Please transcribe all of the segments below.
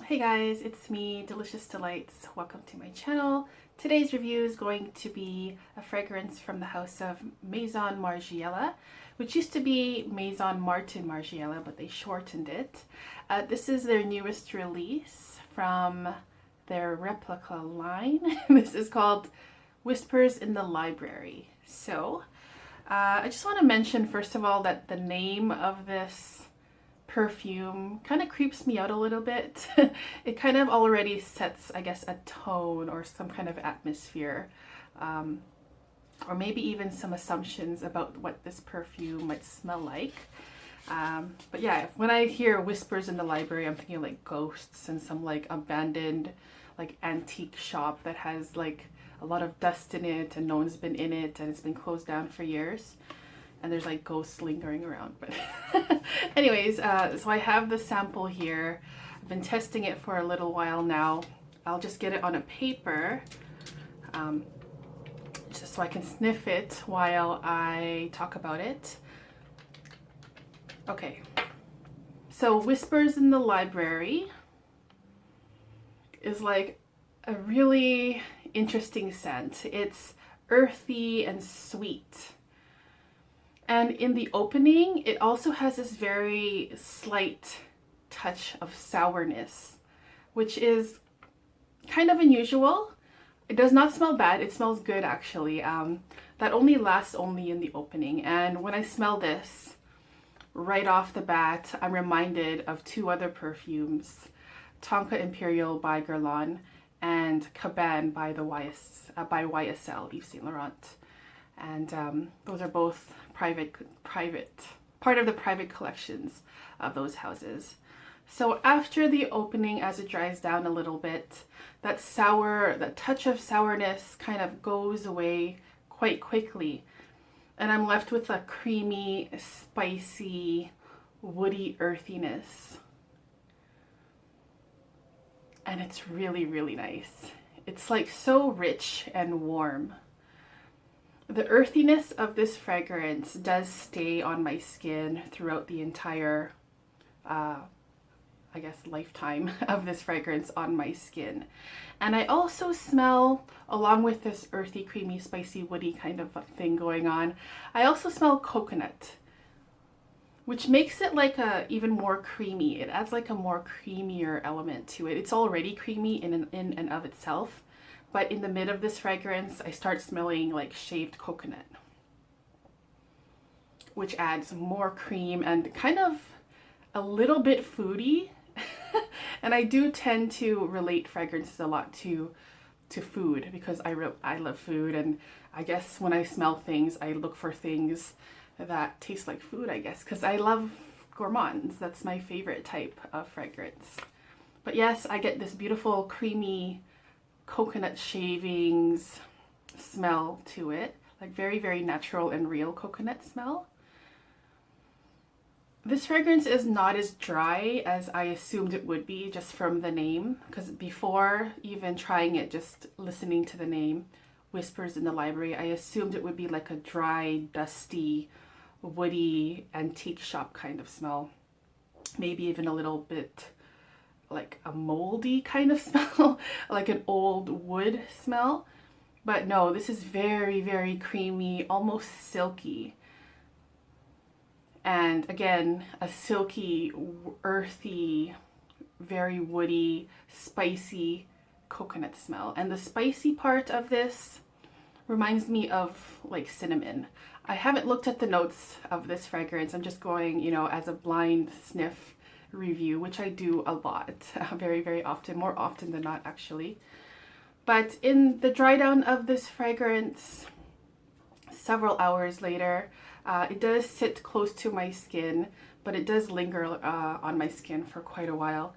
Hey guys, it's me, Delicious Delights. Welcome to my channel. Today's review is going to be a fragrance from the house of MAISON MARGIELA, which used to be Maison Martin Margiela, but they shortened it. This is their newest release from their replica line. This is called Whispers in the Library. So, I just want to mention first of all that the name of this perfume kind of creeps me out a little bit. It kind of already sets, I guess, a tone or some kind of atmosphere, or maybe even some assumptions about what this perfume might smell like. But yeah, when I hear Whispers in the Library, I'm thinking like ghosts and some like abandoned like antique shop that has like a lot of dust in it and no one's been in it and it's been closed down for years. And there's like ghosts lingering around. But anyways, so I have the sample here. I've been testing it for a little while now. I'll just get it on a paper just so I can sniff it while I talk about it. Okay, so Whispers in the Library is like a really interesting scent. It's earthy and sweet. And in the opening, it also has this very slight touch of sourness, which is kind of unusual. It does not smell bad. It smells good, actually. That only lasts only in the opening. And when I smell this, right off the bat, I'm reminded of two other perfumes, Tonka Imperiale by Guerlain and Caban by YSL, Yves Saint Laurent. And those are both part of the private collections of those houses. So after the opening, as it dries down a little bit, that touch of sourness kind of goes away quite quickly. And I'm left with a creamy, spicy, woody earthiness. And it's really, really nice. It's like so rich and warm. The earthiness of this fragrance does stay on my skin throughout the entire, I guess, lifetime of this fragrance on my skin. And I also smell, along with this earthy, creamy, spicy, woody kind of thing going on, I also smell coconut, which makes it like even more creamy. It adds like a more creamier element to it. It's already creamy in and of itself. But in the mid of this fragrance, I start smelling like shaved coconut, which adds more cream and kind of a little bit foody. And I do tend to relate fragrances a lot to food because I love food, and I guess when I smell things, I look for things that taste like food, I guess, because I love gourmands. That's my favorite type of fragrance. But yes, I get this beautiful creamy coconut shavings smell to it, like very, very natural and real coconut smell. This fragrance is not as dry as I assumed it would be just from the name, because before even trying it, just listening to the name, Whispers in the Library, I assumed it would be like a dry, dusty, woody, antique shop kind of smell. Maybe even a little bit like a moldy kind of smell, like an old wood smell. But no, this is very, very creamy, almost silky. And again, a silky, earthy, very woody, spicy coconut smell. And the spicy part of this reminds me of like cinnamon. I haven't looked at the notes of this fragrance. I'm just going, as a blind sniff review, which I do a lot, very, very often, more often than not, actually. But in the dry down of this fragrance, several hours later, it does sit close to my skin, but it does linger on my skin for quite a while.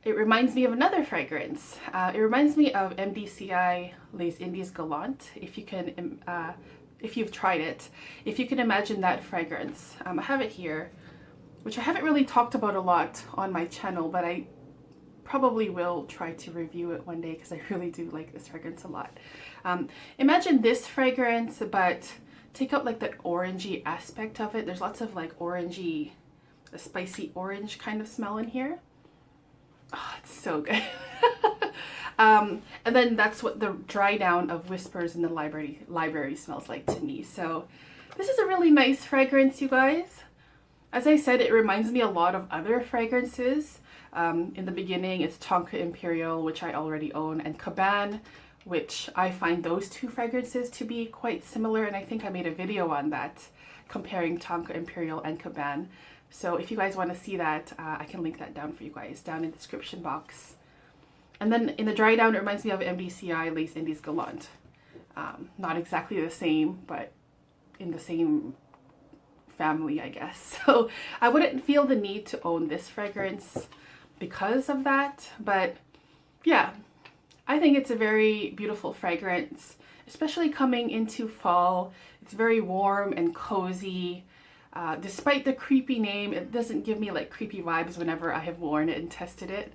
It reminds me of another fragrance. It reminds me of MDCI Les Indies Galant. If you've tried it, if you can imagine that fragrance. I have it here, which I haven't really talked about a lot on my channel, but I probably will try to review it one day because I really do like this fragrance a lot. Imagine this fragrance, but take out like that orangey aspect of it. There's lots of like orangey, a spicy orange kind of smell in here. Oh, so good. And then that's what the dry down of Whispers in the Library smells like to me. So this is a really nice fragrance, you guys. As I said, it reminds me a lot of other fragrances. In the beginning, it's Tonka Imperiale, which I already own, and Caban, which I find those two fragrances to be quite similar, and I think I made a video on that, comparing Tonka Imperiale and Caban. So if you guys want to see that, I can link that down for you guys, down in the description box. And then in the dry down, it reminds me of MDCI Les Indes Galant. Not exactly the same, but in the same family, I guess. So I wouldn't feel the need to own this fragrance because of that, but yeah, I think it's a very beautiful fragrance, especially coming into fall. It's very warm and cozy. Despite the creepy name, it doesn't give me like creepy vibes whenever I have worn it and tested it.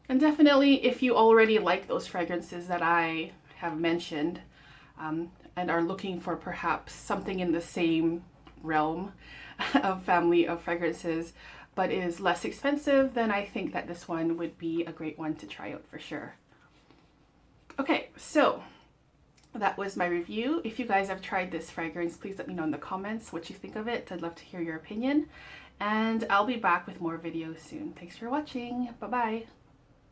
And definitely, if you already like those fragrances that I have mentioned, and are looking for perhaps something in the same realm of family of fragrances, but is less expensive, then I think that this one would be a great one to try out for sure. Okay, so that was my review. If you guys have tried this fragrance, please let me know in the comments what you think of it. I'd love to hear your opinion, and I'll be back with more videos soon. Thanks for watching. Bye-bye.